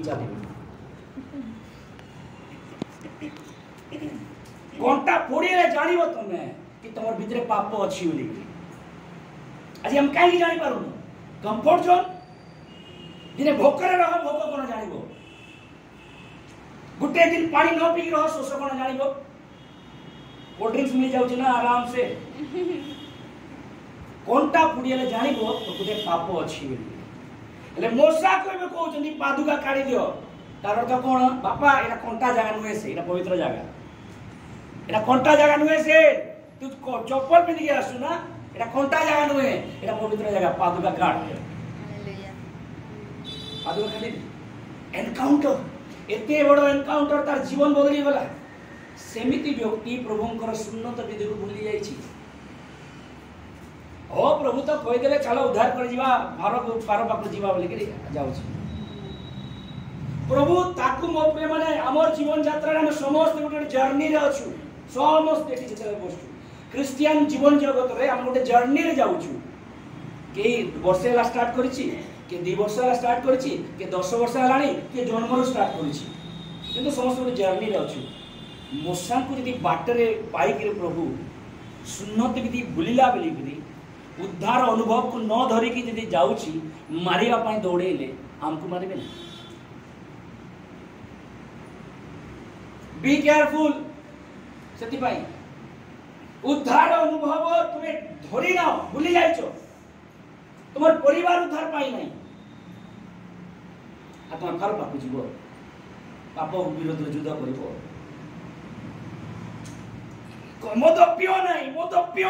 चलिए कंटा फोड़े जानिबो तमे कि तुम भीतर पाप अच्छी बोली आज हम कहीं जानी पारू कंफर्ट जोन दिने भोकरे रह भोक कोन जानिबो गुटे दिन पानी न पी रह शोष कोन जानिबो कोल्ड ड्रिंक्स मिल जाउछ ना आराम से कंटा फोड़िले जानिबो तो गुटे पाप अच्छी बोली हेले मोसा कहबे कहउछनी पादुका काढी दियो तार अर्थ कोन बापा एटा कंटा जगह नुहे से एटा पवित्र जगह एटा कंटा जगह नुहे से तू चप्पल पिंधि के आसु ना एटा कंटा जगह नुहे एटा पवित्र जगह पादुका काट हालेलुया पादुका काटी एनकाउंटर एते बड़ एनकाउंटर तार जीवन बदली गला सेमिति व्यक्ति प्रभुंकर सुन्नत विधि को भूली जाईछि ओ प्रभु तो कहि देले चलो उद्धार कर जीवा पार पाक जीवा बोली के जाउछि प्रभु ताकू मो प्रेम माने हमर जीवन यात्रा रे हम समस्त गोटे जर्नी रे अछु समस्त एठी जेते बसछु क्रिश्चियन जीवन जगत रे हम गोटे जर्नी रे जाउछु के वर्षे ला स्टार्ट करिछि के 2 वर्ष ला स्टार्ट करिछि के 10 वर्ष हलाणी के जन्म रो स्टार्ट करिछि किंतु समस्त गोटे जर्नी रे अछु मोसा को यदि बाटरे पाई के प्रभु सुन्नत विधि भूलिला बोली उद्धार अनुभव को न धरी की यदि जाउछि मारिया पई दौड़ेले हमको मारिबे ना बी केयरफुल सेति पाई उद्धार अनुभव तुमे धरी ना भूली जाइछो तुमर परिवार उद्धार पाई नहीं आ तुम घर पाकु जीवो पाप विरोध युद्ध करिवो मद पियो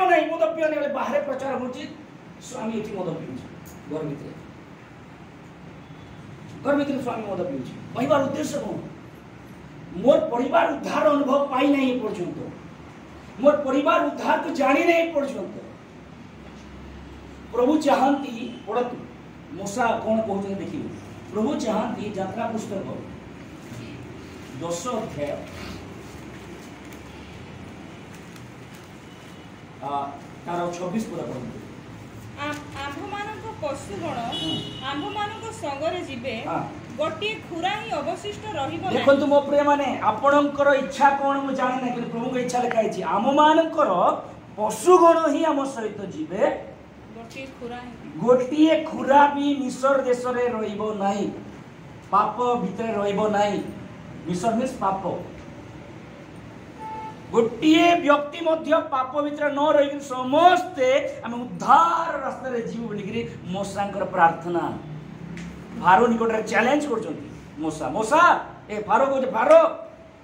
नहीं बोले बाहर प्रचार होची स्वामी एठी मद पियो घर भीतर स्वामी मद पियो कहबार उद्देश्य कोन मोर परिवार उद्धार अनुभव पाई नहीं पर्यंत मोर परिवार उद्धार को जानी नहीं पर्यंत प्रभु चाहती पड़तु मोसा कौन कहते देखिए प्रभु चाहती यात्रा पुस्तक 10 अध्याय तार 26 पूरा पढ़ते आम्भमानक पशुगण आम्भमानक संगरे जिबे गोटे खुरा ही अवशिष्ट रहिबो नै देखंतु मो प्रिय माने आपणकर इच्छा कोन मु जानि नै कि प्रभु के इच्छा लिखाई छी आम्भमानकर पशुगण ही हम सहित जिबे गोटे खुरा भी मिस्र देश रे रहिबो नै पाप भीतर रहिबो नै मिस्र मीन्स पाप गोटे व्यक्ति मध्य पाप भीतर न रही समस्ते आम उद्धार रास्ता रे जीव बोलिकी मोसांकर प्रार्थना फारो निकट चैलेंज कर मोसा मोसा ए फारो कहते फारो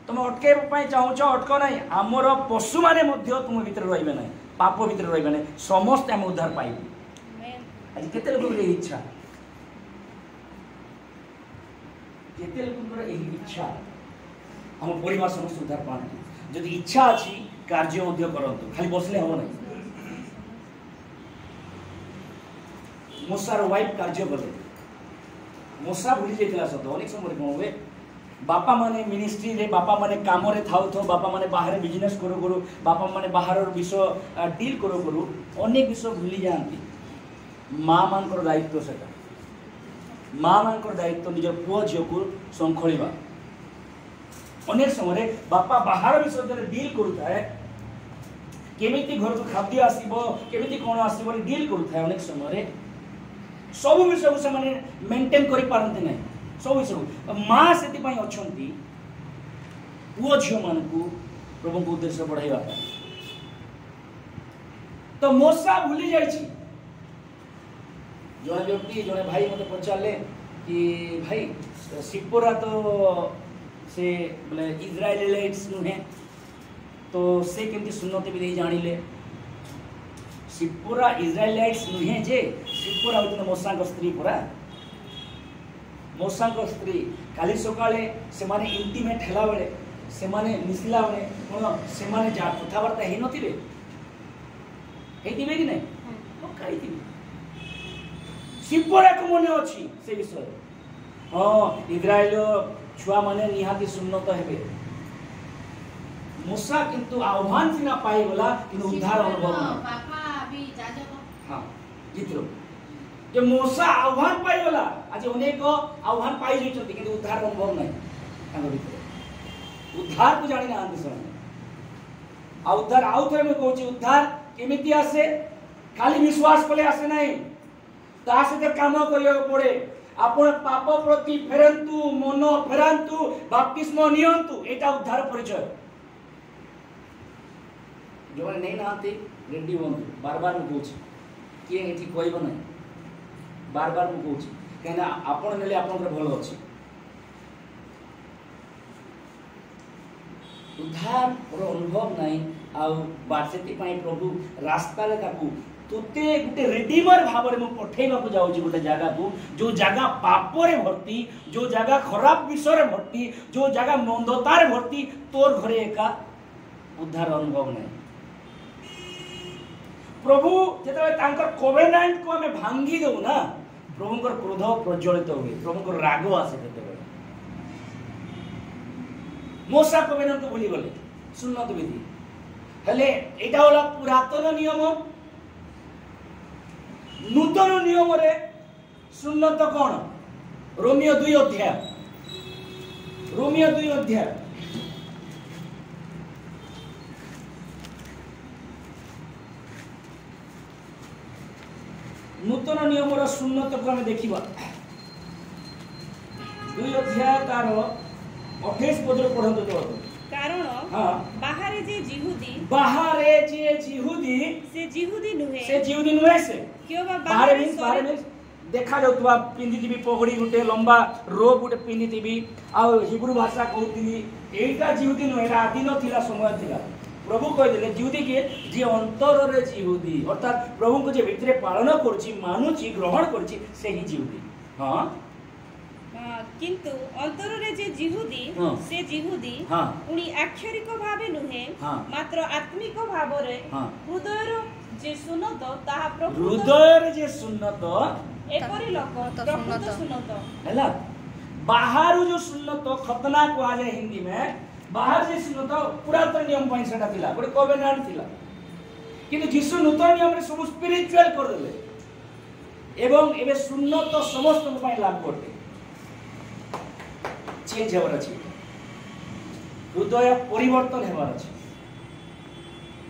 तुम अटके चाहूच अटक ना आमर पशु मैंने तुम भीतर रही ना पाप भीतर रही ना समस्ते आम उद्धार पाइबू आज केते लोक इच्छा केते लोक इच्छा आम परिवार समस्त उद्धार पाते जदि इच्छा अच्छी कार्य मध्य करंतु खाली बसले हम नहीं मोसार वाइफ कार्य कले मोसा भूली जाइला सत अनेक समय कौन हुए बापा माने मिनिस्ट्री रे बापा माने काम रे थाउ बापा माने बाहर बिजनेस करू करू बापा माने बाहर विषय डील करू करू अनेक विषय भूली जाती माँ मानकर दायित्व सेटा माँ मानकर दायित्व निज पुओ झील को संखोलिबा अनेक समय बापा बाहर विषय डील करूता है केमिति घर को खाद्य आसीबो केमिति कोन आसीबो डील करूता है अनेक समय सब विषय से माने मेंटेन करि पारंती नै सब विषय मां सेति पई अछंती पुओ झियो मान को प्रभु को उद्देश्य बढ़ाइबा तो मोसा भूली जाई छी जने व्यक्ति जने भाई मते पचारले कि भाई सिपोरा तो से बोले इजराइलिट्स नुहे तो से केमती सुन्नति भी जानिले सिपोरा इजराइलिट्स नुहे जे सिपोरा होती मोसा स्त्री पूरा मोसा स्त्री काली सकाळे से माने इंटीमेट हैला बेले से माने मिसला बेले कोन से माने जा कथावार्ता हे नथिबे हेतिबे कि नै तो काईतिबे सिपोरा को मने अछि से विषय हां इजराइल छुआ माने निहाती सुन्नत हेबे मूसा किंतु आह्वान सिना पाई गला किंतु उद्धार अनुभव ना पापा अभी जाजो हां जितरो जे मूसा आह्वान पाई गला आज अनेक आह्वान पाई जइछथि किंतु उद्धार अनुभव नै तांको भीतर उद्धार को जानि ना आंदे आ उद्धार आउ थरे मैं कहूची उद्धार केमिति आसे खाली विश्वास कले आसे नहीं ता से काम करियो पड़े आपण पाप प्रति फेरंतु मन फेरंतु बपतिस्म नियंतु एटा उद्धार परिचय जो माने नहीं नाते रेडी होंतु बार बार मैं कहूची किए एठी कहबो नै बार बार मैं कहूची कहना आपण नेले आपण भलो अछि उद्धार और अनुभव नहीं आउ बासेती पाई प्रभु रास्ता ले ताकू तुते गुटे रिडीमर भाबरे मु पठेबा को जाउची गुटे जागा को जो जागा पापरे भर्ती जो जागा खराब विषय रे भर्ती जो जागा मंदतार भर्ती तोर घरे एका उद्धार अनुभव नहीं प्रभु जेते तांकर कोवेनेंट को हमें भांगी दउ ना प्रभुकर क्रोध प्रज्वलित हुए प्रभुकर राग आसे तेते मूसा कोवेनेंट भूली गले सुन्नत विधि हेले एटा होला पुरातन नियम नूतन नियम रे सुन्नत कोन रोमियो 2 अध्याय नूतन नियम रो सुन्नत को हम देखिबा 2 अध्याय तार 28 पद पढ़ंतु तो कारण हां बाहरे जे जिहुदी से जिहुदी नुहे से क्यों बाहरे में देखा जाउतबा पिंदितिबी पगड़ी गुटे लंबा रोब गुटे पिंदितिबी आ हिब्रू भाषा कहउतिली एटा जिहुदी नुहे आदि न थिला समय थिला प्रभु कह दिले जिहुदी के जे अंतर रे जिहुदी अर्थात प्रभु को जे भितरे पालन करछि मानुछि ग्रहण करछि सेही जिहुदी हां किंतु अंतर रे जे जिहुदी से जिहुदी उनी अक्षरिक भावे नुहे मात्र आत्मिक भावरे हृदय रो जे सुनत ताहा प्रभु हृदय रे जे सुनत एपरि लोक प्रभु सुनत हैला बाहर जो सुनत खतना को जाए हिंदी में बाहर जे सुनत पुरातन नियम पई सेटा थिला गोटे कोवेनेंट थिला किंतु जिसु नूतन नियम रे सब स्पिरिचुअल कर देले एवं एबे सुनत समस्त पई लागू करते चेंज हेबार अछि हृदय परिवर्तन हेबार अछि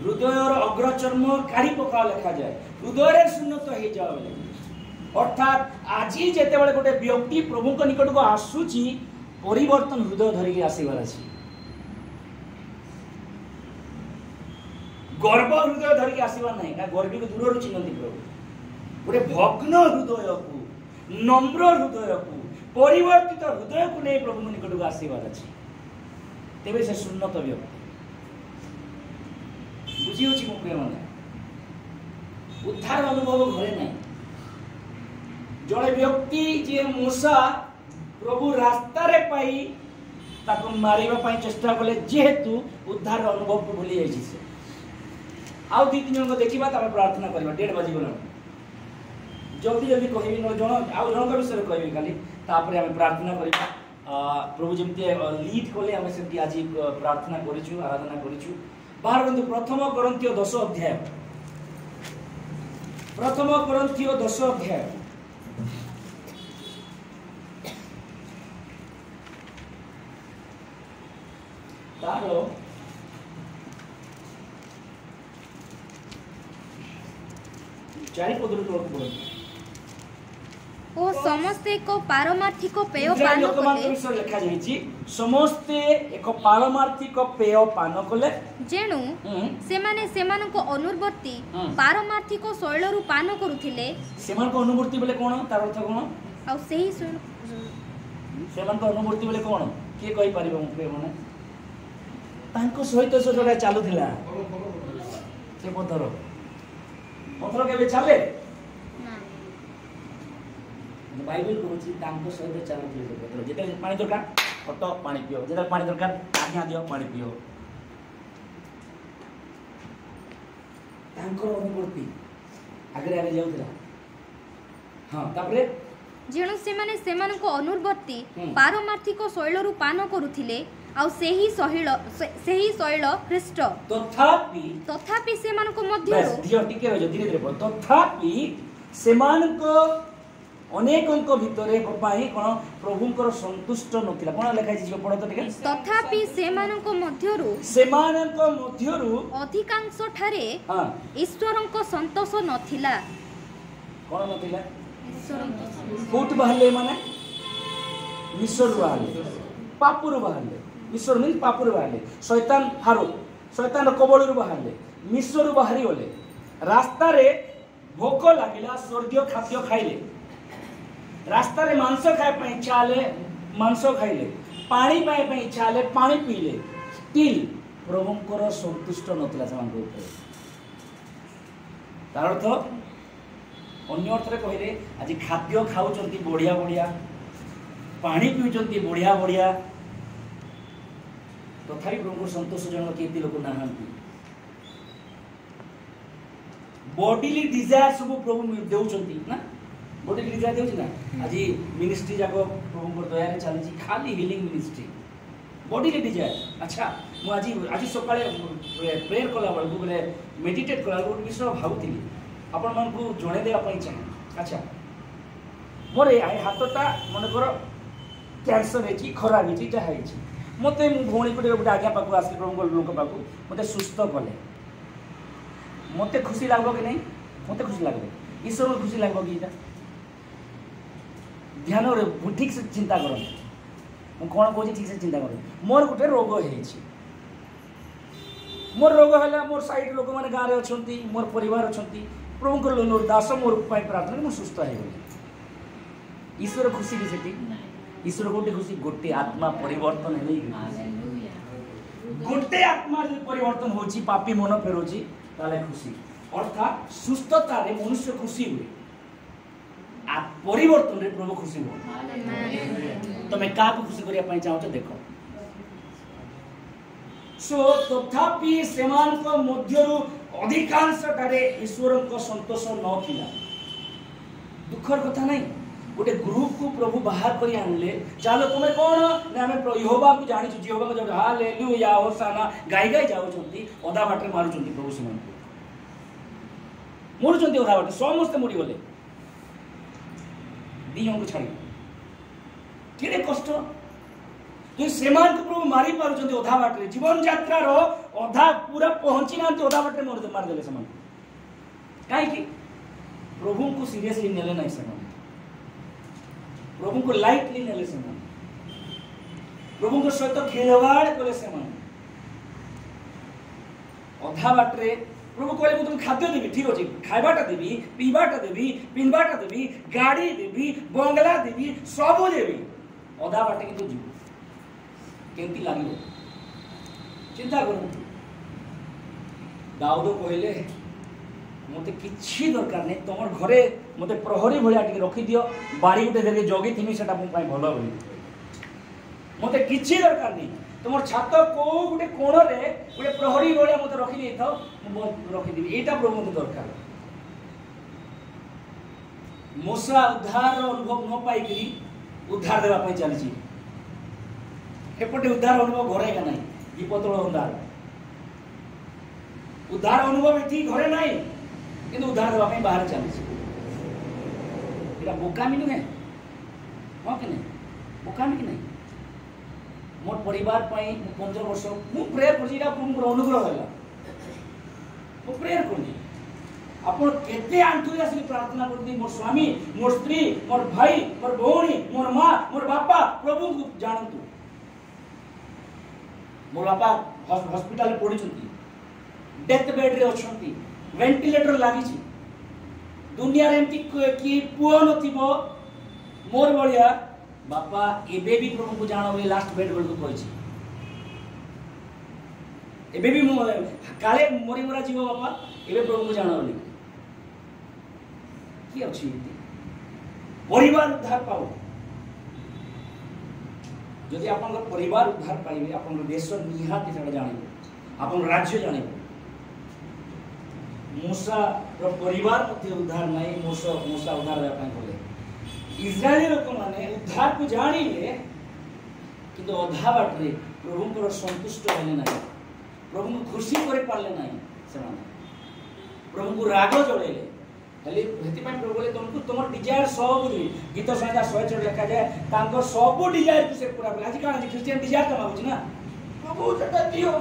हृदयर अग्रचर्म काढ़ी पका लिखा जाए हृदय रे सुन्नत हे जाओ अर्थात आजी जेते बेले गोटे व्यक्ति प्रभु को निकट को आसुची परिवर्तन हृदय धरि के आसीबार अछि गर्व हृदय धरि के आसीबार नहीं का गर्वी को दूर चिन्हती प्रभु गोटे भग्न हृदय को नम्र हृदय को परिवर्तित हृदय को नहीं प्रभु निकट को आसीबार अछि तेबे से सुन्नत व्यक्ति बुझी होची मो प्रिय माने उद्धार अनुभव घरे नहीं जड़े व्यक्ति जे मूसा प्रभु रास्ता रे पाई ताको मारिबा पाई चेष्टा कले जेहेतु उद्धार अनुभव को भूली जाई से आउ दी तीन जन को देखिबा तबे प्रार्थना करबा 1:30 बजे गला जल्दी जल्दी कहबी न जण आउ जण के विषय कहबी खाली तापरे हम प्रार्थना करिबा प्रभु जेमते लीड कोले हम सेमती आज प्रार्थना करिछु आराधना करिछु बाहर बंधु प्रथम कोरिन्थियो 10 अध्याय तारो चारि पदर तोड़ पड़ो ओ समस्ते को पारमार्थिक पेय पान कले लिखा जाईची समस्ते एक पारमार्थिक पेय पान कले जेणु सेमाने सेमान को अनुवर्ती पारमार्थिक शैल रु पान करूथिले सेमान को अनुवर्ती बोले कोन तार अर्थ कोन आ सेही सेमान को अनुवर्ती बोले कोन के कहि परिबो मुखे माने तांको सहित से जोडा चालुथिला से पत्थर केबे चाले बाइबल कहूँ तांको सहित चलुथिले जेते पानी दरकार फटो पानी पियो जेते पानी दरकार आज्ञा दियो पानी पियो तांको अनुवर्ती आगे आगे जाउथिला हां तापरे जेणु सेमाने सेमान को अनुवर्ती पारमार्थिक शैल रु पान करूथिले आ सेही शैल ख्रीष्ट तथापि सेमान को मध्य धीरे धीरे तथापि सेमान को अनेकଙ୍କ ଭିତରେ ପାଇଁ କ'ଣ ପ୍ରଭୁଙ୍କର ସନ୍ତୁଷ୍ଟ ନଥିଲା। କ'ଣ ଲେଖା ହେଇଛି ପଢ଼ ତ ଟିକେ। ତଥାପି ସେମାନଙ୍କ ମଧ୍ୟରୁ ଅଧିକାଂଶ ଠାରେ ଈଶ୍ୱରଙ୍କ ସନ୍ତୋଷ ନଥିଲା। କ'ଣ ନଥିଲା? କୋଉଠୁ ବାହାରିଲେ ମାନେ? ଈଶ୍ୱରରୁ ବାହାରିଲେ, ପାପରୁ ବାହାରିଲେ। ଈଶ୍ୱର ମିନ୍ସ ପାପରୁ ବାହାରିଲେ, ଶୈତାନର କବଳରୁ ବାହାରିଲେ, ମିଶ୍ରରୁ ବାହାରି ଗଲେ। ରାସ୍ତାରେ ଭୋକ ଲାଗିଲା, ସ୍ୱର୍ଗୀୟ ଖାଦ୍ୟ ଖାଇଲେ। ରାସ୍ତାରେ ମାଂସ ଖାଇବା ପାଇଁ ଇଚ୍ଛା ହେଲେ ମାଂସ ଖାଇଲେ, ପାଣି ପାଇବା ପାଇଁ ଇଚ୍ଛା ହେଲେ ପାଣି ପିଇଲେ। ଷ୍ଟିଲ୍ ପ୍ରଭୁଙ୍କର ସନ୍ତୁଷ୍ଟ ନଥିଲା ସେମାନଙ୍କ ଉପରେ। ତାର ଅର୍ଥ ଅନ୍ୟ ଅର୍ଥରେ କହିଲେ ଆଜି ଖାଦ୍ୟ ଖାଉଛନ୍ତି ବଢ଼ିଆ ବଢ଼ିଆ, ପାଣି ପିଉଛନ୍ତି ବଢ଼ିଆ ବଢ଼ିଆ, ତଥାପି ପ୍ରଭୁଙ୍କର ସନ୍ତୋଷ ଜଣକ କେତେ ଲୋକ ନାହାନ୍ତି। ବଡିଲି ଡିଜାୟାର ସବୁ ପ୍ରଭୁ ଦେଉଛନ୍ତି ନା, ବଡିଲି ଡିଜାୟାର ଦେଉଛି ନା। ଆଜି ମିନିଷ୍ଟ୍ରି ଯାକ ପ୍ରଭୁଙ୍କର ଦୟାରେ ଚାଲିଛି, ଖାଲି ହିଲିଂ ମିନିଷ୍ଟ୍ରି, ବଡିଲି ଡିଜାୟାର। ଆଚ୍ଛା, ମୁଁ ଆଜି ସକାଳେ ପ୍ରେୟର କଲା ବେଳକୁ ବୋଲେ ମେଡିଟେଟ୍ କଲା ବେଳକୁ ଗୋଟେ ବିଷୟ ଭାବୁଥିଲି, ଆପଣମାନଙ୍କୁ ଜଣେଇ ଦେବା ପାଇଁ ଚାହେଁ। ଆଚ୍ଛା, ମୋର ଏ ହାତଟା ମନେକର କ୍ୟାନ୍ସର ହେଇଛି, ଖରାପ ହେଇଛି, ଯାହା ହେଇଛି, ମୋତେ ମୁଁ ଭଉଣୀ ଗୋଟେ ଆଜ୍ଞା ପାଖକୁ ଆସିଲି, ପ୍ରଭୁଙ୍କ ଲୋକ ପାଖକୁ, ମୋତେ ସୁସ୍ଥ କଲେ, ମୋତେ ଖୁସି ଲାଗବ କି ନାହିଁ? ମୋତେ ଖୁସି ଲାଗବ। ଈଶ୍ୱରଙ୍କୁ ଖୁସି ଲାଗବ କି? ଏଇଟା ଧ୍ୟାନରେ ଠିକ୍ ସେ ଚିନ୍ତା କରନ୍ତୁ। ମୁଁ କ'ଣ କହୁଛି ଠିକ୍ ସେ ଚିନ୍ତା କରନ୍ତୁ। ମୋର ଗୋଟେ ରୋଗ ହେଇଛି, ମୋର ରୋଗ ହେଲା, ମୋର ସାଇଡ୍ ଲୋକମାନେ ଗାଁରେ ଅଛନ୍ତି, ମୋର ପରିବାର ଅଛନ୍ତି, ପ୍ରଭୁଙ୍କର ଦାସ ମୋର ପାଇଁ ପ୍ରାର୍ଥନା, ମୁଁ ସୁସ୍ଥ ହେଇଗଲି। ଈଶ୍ୱର ଖୁସି କି ସେଠି? ଈଶ୍ୱର କୋଉଠି ଖୁସି? ଗୋଟେ ଆତ୍ମା ପରିବର୍ତ୍ତନ ହେଲେ, ଗୋଟେ ଆତ୍ମା ଯଦି ପରିବର୍ତ୍ତନ ହେଉଛି, ପାପୀ ମନ ଫେରୁଛି, ତାହେଲେ ଖୁସି। ଅର୍ଥାତ୍ ସୁସ୍ଥତାରେ ମନୁଷ୍ୟ ଖୁସି ହୁଏ, ପରିବର୍ତ୍ତନରେ ପ୍ରଭୁ ଖୁସି ହୁଏ। ତମେ କାହାକୁ ଖୁସି କରିବା ପାଇଁ ଚାହୁଁଛ ଦେଖ। ତଥାପି ସେମାନଙ୍କ ମଧ୍ୟରୁ ଅଧିକାଂଶଠାରେ ଈଶ୍ୱରଙ୍କ ସନ୍ତୋଷ ନଥିଲା। ଦୁଃଖର କଥା ନାହିଁ, ଗୋଟେ ଗ୍ରୁପକୁ ପ୍ରଭୁ ବାହାର କରି ଆଣିଲେ, ଚାଲ ତୁମେ କ'ଣ ନା ଆମେ ୟେହୋବାକୁ ଜାଣିଛୁ, ଯେହୋବାକୁ ଜାଣିଛୁ, ହାଲେଲୁୟା ହୋସାନା ଗାଇ ଗାଇ ଯାଉଛନ୍ତି, ଅଧା ବାଟରେ ମାରୁଛନ୍ତି ପ୍ରଭୁ ସେମାନଙ୍କୁ, ମରୁଛନ୍ତି ଅଧା ବାଟରେ, ସମସ୍ତେ ମରିଗଲେ, ଦି ଜଣଙ୍କୁ ଛାଡ଼ି। କେତେ କଷ୍ଟ! କିନ୍ତୁ ସେମାନଙ୍କୁ ପ୍ରଭୁ ମାରି ପାରୁଛନ୍ତି ଅଧା ବାଟରେ, ଜୀବନ ଯାତ୍ରାର ଅଧା ପୁରା ପହଞ୍ଚି ନାହାନ୍ତି, ଅଧା ବାଟରେ ମାରିଦେଲେ ସେମାନଙ୍କୁ। କାହିଁକି? ପ୍ରଭୁଙ୍କୁ ସିରିୟସଲି ନେଲେ ନାହିଁ ସେମାନେ, ପ୍ରଭୁଙ୍କୁ ଲାଇଟଲି ନେଲେ ସେମାନେ, ପ୍ରଭୁଙ୍କ ସହିତ ଖେଳବାଡ଼ କଲେ ସେମାନେ। ଅଧା ବାଟରେ ପ୍ରଭୁ କହିଲେ ମୁଁ ତୁମକୁ ଖାଦ୍ୟ ଦେବି, ଠିକ୍ ଅଛି, ଖାଇବାଟା ଦେବି, ପିଇବାଟା ଦେବି, ପିନ୍ଧବାଟା ଦେବି, ଗାଡ଼ି ଦେବି, ବଙ୍ଗଲା ଦେବି, ସବୁ ଦେବି। ଅଧା ବାଟେ କିନ୍ତୁ ଯିବୁ, କେମିତି ଲାଗିବ ଚିନ୍ତା କରନ୍ତୁ। ଦାଉଦ କହିଲେ ମୋତେ କିଛି ଦରକାର ନାହିଁ, ତମର ଘରେ ମୋତେ ପ୍ରହରୀ ଭଳିଆ ଟିକେ ରଖିଦିଅ, ବାଡ଼ି ଗୋଟେ ଧରିକି ଜଗିଥିମି, ସେଟା ମୋ ପାଇଁ ଭଲ ବୋଲି। ମୋତେ କିଛି ଦରକାର ନାହିଁ, তোমার ছাত কেউ গোটে কোণরে গোটে প্রহরী ভাবে মতো রখি দিয়ে রখিদেবি, এইটা প্রভু মতো দরকার। মশা উদ্ধার অনুভব ন পাইকি উদ্ধার দেওয়া চালিছি, এপটে উদ্ধার অনুভব ঘরে নাই, দীপতল উদ্ধার উদ্ধার অনুভব এটি ঘরে নাই, কিন্তু উদ্ধার দেওয়া বাহারে চালিছি। এটা বোকামি নুহে, হ্যাঁ কি না বোকামি কি নাই। मोर परिवार 15 वर्ष मु प्रेयर करछि, मोर अनुग्रह है, मु प्रेयर करछि। आपण केते आंतुरी आसी प्रार्थना करती, मोर स्वामी, मोर स्त्री, मोर भाई, मोर भौणी, मोर माँ, मोर बापा प्रभु को जानतु। मोर बापा हॉस्पिटल पड़ी, डेथ बेड रे अछंती, वेंटिलेटर लागि, दुनिया रे एमती कि पुओ नथिबो मोर बलिया बापा एबे भी प्रभु को जानो बोले लास्ट बेड बेल को कहि, एबे भी काले मरी मरा जीव बापा एबे प्रभु को जानो बोली कि अछि। परिवार उद्धार पाओ, जदि आपन परिवार उद्धार पाइबे, आपन देश निहाती सेटा जानिबो, आपन राज्य जानिबो। मूसा रो परिवार मते उद्धार नै, मूसा उद्धार देबा ପାଇଁ बोले इस्राएली लोक माने उद्धार को जानिले, किंतु अधा बाटरे प्रभु संतुष्ट हेले ना, प्रभु को खुशी करे पारले ना, प्रभु को राग जड़ेले, हेली हेति पय प्रभु बोले तुमको तुम डिजायर सब गीत संहिता 104 लिखा जाए तांको सब डिजायर को से पूरा आज का क्रिश्चियन डिजायर त मागुछ ना प्रभु सेटा दियो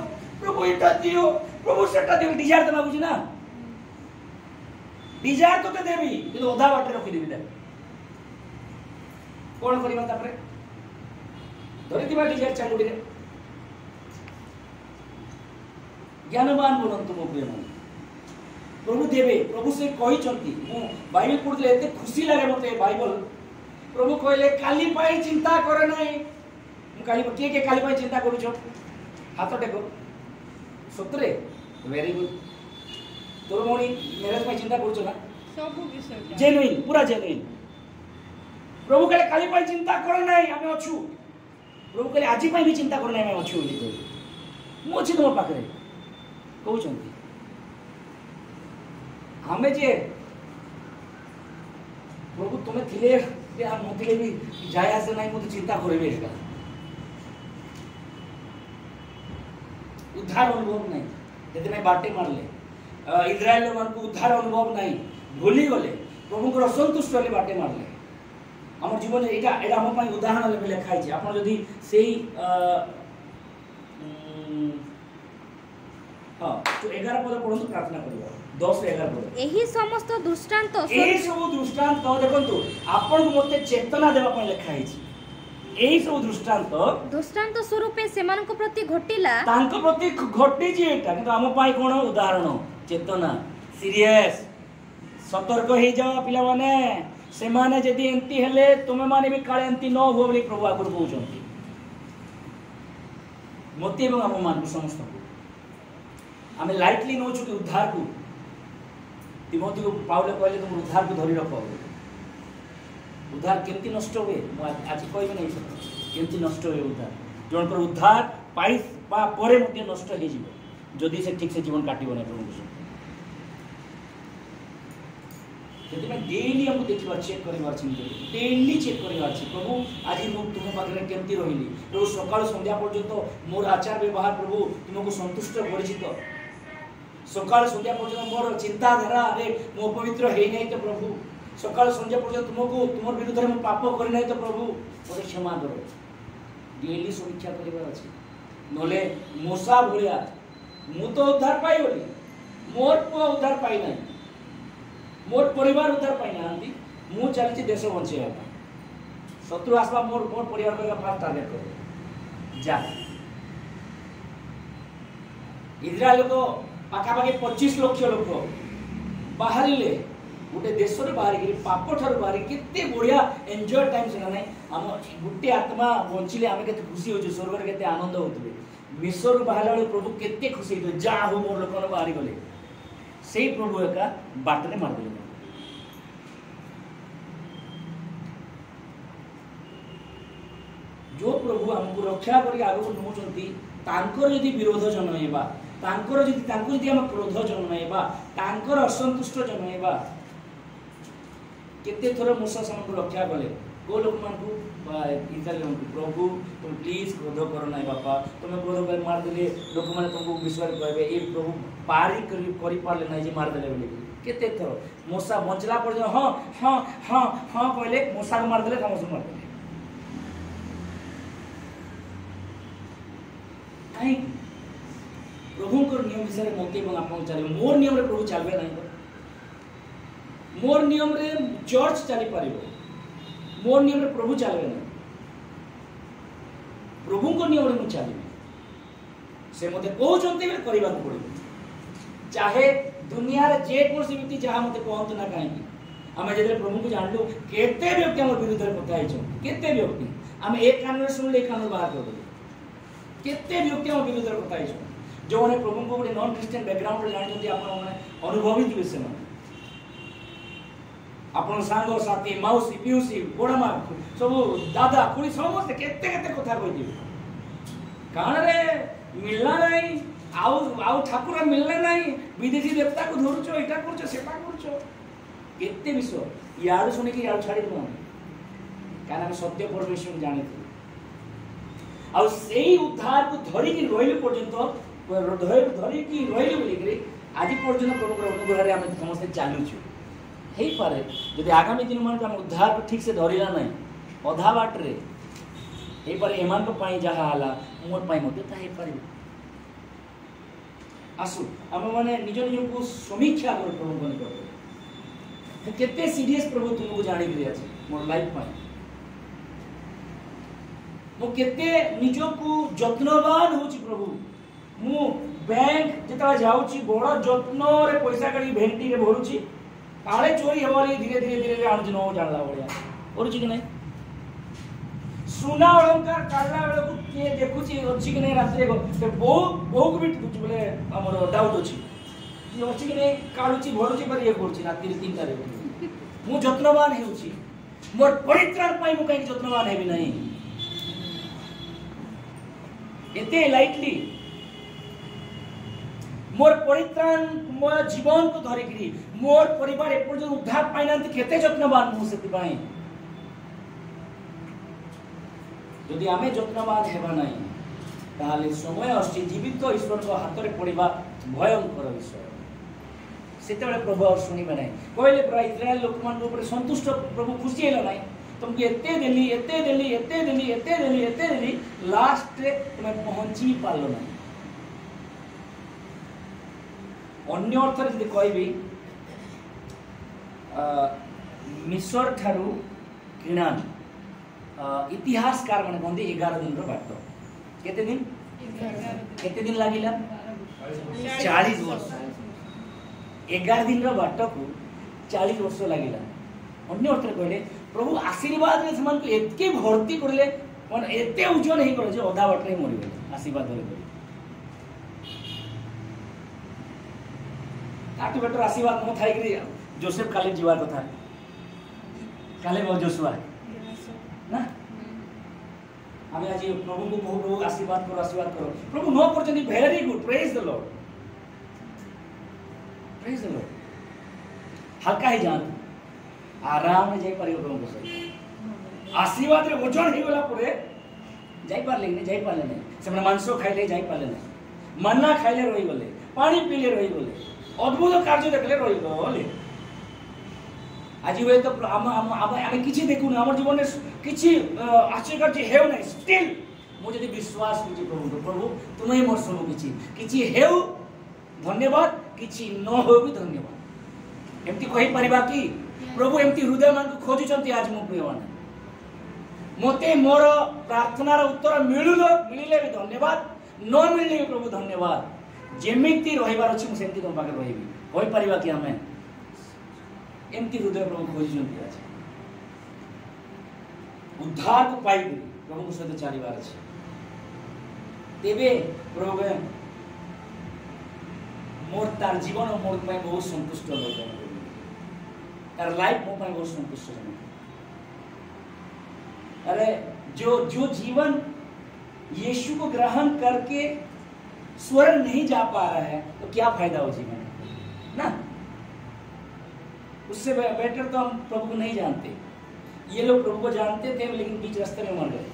प्रभु एटा दियो प्रभु सेटा दियो डिजायर त मागुछ ना डिजायर तो देबी कि ओधा बाटे रखि देबी दे कोन करिबा तापरे धरि दिबा डिजायर चांगुडी रे ज्ञानवान बनंतु मो प्रिय मन प्रभु देवे प्रभु से कही चंती मु बाइबल पढ़ले एते खुशी लागे मते बाइबल प्रभु कहले काली पाई चिंता करे नाही मु काली के काली पाई चिंता करू छ हाथ टेको सतरे वेरी गुड तोर मोनी मैरिज पाई चिंता करू छ ना सब विषय जेन्युइन पूरा जेन्युइन प्रभु कहले काली पाई चिंता करे नाही हमें अछु प्रभु कहले आजि पाई भी चिंता करे नाही हमें अछु बोली कहले मु अछि तुम पाखरे कहू चंती हमें जे प्रभु तुम्हें थिले जे हम नथिले भी जाय आसे नाही मु चिंता करबे एका उद्धार अनुभव नहीं जति में बाटे मारले इस्राएल मन को उद्धार अनुभव नहीं भूली गले प्रभु को असंतुष्ट होले बाटे मारले हमर जीवन एटा एटा हम पई उदाहरण ले लिखाई छै आपण जदी सेही हां तो 11 पद पढନ୍ତୁ प्रार्थना करियो 10 11 पद एही समस्त दृष्टांत एही सब दृष्टांत देखंतु आपण को मते चेतना देबा पई लिखाई छै एही सब दृष्टांत स्वरूपे सेमान को प्रति घटिला तांको प्रति घटी जे एटा किंतु हम पई कोन उदाहरण चेतना सीरियस सतर्क हे जाओ पिला माने से माने जदी एंती हेले तुमे माने भी काळे एंती न हो बोली प्रभु आगुर कहउछंती मते एवं हम मान समस्त को हमें लाइटली नो छु कि उद्धार को तिमोथी को पाउले कहले तुम उद्धार को धरि रखो उद्धार केमती नष्ट हुए आज कहबे नै केमती नष्ट हुए उद्धार जोन पर उद्धार पाई पा परे मते नष्ट हे जिवो जदी से ठीक से जीवन काटिबो नै प्रभु जति में डेली हम देखिबा चेक करिवार छी डेली चेक करिवार छी प्रभु आज मु तुम पाखरे केमती रहिली प्रभु सकाळ संध्या पर्यंत मोर आचार व्यवहार प्रभु तुमको संतुष्ट करिछि तो सकाळ संध्या पर्यंत मोर चिंता धारा रे मो पवित्र हे नै तो प्रभु सकाळ संध्या पर्यंत तुमको तुमर विरुद्ध रे मु पाप करि नै तो प्रभु मोर क्षमा करो डेली समीक्षा करिवार अछि नले मोसा भलिया मु तो उद्धार पाई बोली मोर को उद्धार पाई नै मोर परिवार उद्धार पाई नांदी मु चलछि देश बंचेया शत्रु आसबा मोर परिवार का फास्ट टारगेट कर जा इस्राएल को पाखा पाखे 25 लाख लोक बाहरिले गोटे देश रे बाहर के पाप ठार बाहर केते बढ़िया एन्जॉय टाइम सेना नै हम गुटे आत्मा बंचिले हम केते खुशी हो स्वर्ग रे केते आनंद होतबे मिस्र रो बाहर वाले प्रभु केते खुशी हो जा हो मोर लोक बाहर गले सेही प्रभु एका बाटरे मार देले जो प्रभु हमको रक्षा करी आगो नौचंती तांकर यदि विरोध जनमेबा तांकर यदि तांको यदि हम क्रोध जनमेबा तांकर असंतुष्ट जनमेबा केते थोर मूसा सम को रक्षा कले को लोक मान को इताली को प्रभु तुम प्लीज क्रोध करो नाही बापा तुम क्रोध कर मार देले लोक माने तुमको विश्वास कहबे ए प्रभु पारी करी पारले नाही जे मार देले बोली केते थोर मूसा बंचला पर हां हां हां हां कहले मूसा को मार देले हम मार देले काई प्रभु को नियम विषय मते एवं आपन चले मोर नियम रे प्रभु चलबे नाही मोर नियम रे चर्च चली पारिबो मोर नियम रे प्रभु चलबे नाही प्रभु को नियम रे मु चलबे से मते कहउचंती बे करबा को पड़े चाहे दुनिया रे जे कोसी व्यक्ति जहा मते कहंत ना काई हम जेते प्रभु को जानलु केते व्यक्ति हमर विरुद्ध रे कथा आइछो केते व्यक्ति हम एक कान रे सुनले कान रे बाहर कर दे केते व्यक्ति हम विरुद्ध रे कथा आइछो जो ने प्रभु को गोटे नॉन क्रिश्चियन बैकग्राउंड रे जानि जति आपन माने अनुभवी दिबे से माने आपन सांगो साथी मौसी पिउसी गोडमा सब दादा कुड़ी समस्त केते केते कथा कहि दिबे कान रे मिलना नहीं आउ आउ ठाकुर मिलना नहीं विदेशी देवता को धरुचो एटा करचो सेटा करचो केते विषय यार सुने कि यार छाड़ी दो कारण हम सत्य परमेश्वर जाने थे आ सेही उद्धार को धरी कि रोइले पर्यंत धरी कि रोइले बोली कि आज पर्यंत प्रभु अनुग्रह रे हम समस्त चालू छु हे पारे जदि आगामी दिन मान हम उद्धार को ठीक से धरिला नहीं अधा बाट रे हे पारे एमान को पाई जहा हला मोर पाई मते ता हे पारे आसु हम माने निज निज को समीक्षा कर प्रभु बन कर केते सीरियस प्रभु तुमको जानि गरि अछि मोर लाइफ पाई मो केते निज को जत्नवान होछि प्रभु मु बैंक जेता जाउछि बड़ जत्न रे पैसा करी भेंटी रे भरुछि काले चोरी हेवाली धीरे धीरे धीरे आन दिन जानला बढिया करूछि कि नहीं सुना अलंकार काढला बेले को के देखुछि अछि कि नहीं रात्रि को बहु भी बोले हमर डाउट अछि कि अछि कि नहीं काढुछि भरुछि पर ये करछि रात्रि 3 टा रे मु जत्नवान हेउछि मोर परित्राण पाई मु काई जत्नवान हेबि नहीं एते लाइटली मोर परित्राण मोर जीवन को धरिकरी मोर परिवार एपर्यंत उद्धार पाइनांत केते जत्नवान मु सेति पाई यदि आमे जत्नवान हेबा नहीं ताले समय अछि जीवित ईश्वर को हाथ रे पड़िबा भयंकर विषय सेतेबेले प्रभु और सुनिबे नहीं कहले प्रा इस्राएल लोकमान ऊपर संतुष्ट प्रभु खुशी हेला नहीं तुमके एते देली एते देली एते देली एते देली एते देली लास्ट रे तुमे पहुंची पालो नहीं अन्य अर्थ रे जदि कहबी मिस्र ठारू किणान इतिहासकार माने बंदी 11 दिन रो बाट केते दिन लागिला 40 वर्ष 11 दिन रो बाट को 40 वर्ष लागिला अन्य अर्थ रे कहले प्रभु आशीर्वाद रे समान को एतके भर्ती करले मन एते उज्जवल हे करे जे ओदा बाट रे मरि गेले आशीर्वाद रे ताकि बेटर आशीर्वाद न थाई कि जोसेफ काले जीवा कथा काले मो जोशुआ ना आमे आज प्रभु को बहुत आशीर्वाद करो प्रभु नो पर्चनी very good praise the lord हल्का ही जान आराम में जाई परियो प्रभु को आशीर्वाद रे ओजन ही वाला परे जाई पारले नहीं से मांस खाइले जाई पारले नहीं मन्ना खाइले रही गले पानी पीले रही गले अद्भुत कार्य देखले रही गले आज वे तो आम किसी देखुन आम जीवन में किसी आश्चर्य हेउ नहीं स्टिल मु जदि विश्वास करछि प्रभु तुम ही मोर सब किछि हेउ धन्यवाद किछि न हो भी धन्यवाद एमती कहि परिबा कि प्रभु एमती हृदय मान को खोजुचंती आज मो प्रिय मान मोते मोर प्रार्थना रो उत्तर मिलिले भी धन्यवाद न मिलिले भी प्रभु धन्यवाद जेमिति रहिबार अछि मु सेमती तुम पाके रहिबी कहि परिबा कि हमें एमती हृदय प्रभु खोजुचंती आज उद्धार को पाई प्रभु को सहित चलिबार अछि तेबे प्रभु मोर तार जीवन और मोर पाई बहुत संतुष्ट हो तार लाइफ मो पाई बहुत संतुष्ट हो अरे जो जीवन यीशु को ग्रहण करके स्वर्ग नहीं जा पा रहा है तो क्या फायदा हो जीवन ना उससे बेटर तो हम प्रभु को नहीं जानते ये लोग प्रभु को जानते थे लेकिन बीच रास्ते में मर गए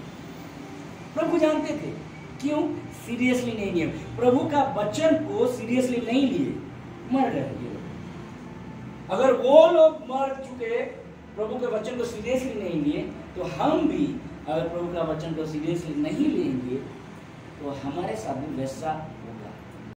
प्रभु जानते थे क्यों सीरियसली नहीं लिए प्रभु का वचन को सीरियसली नहीं लिए मर गए ये लोग अगर वो लोग मर चुके प्रभु के वचन को सीरियसली नहीं लिए तो हम भी अगर प्रभु का वचन को सीरियसली नहीं लेंगे तो हमारे साथ भी वैसा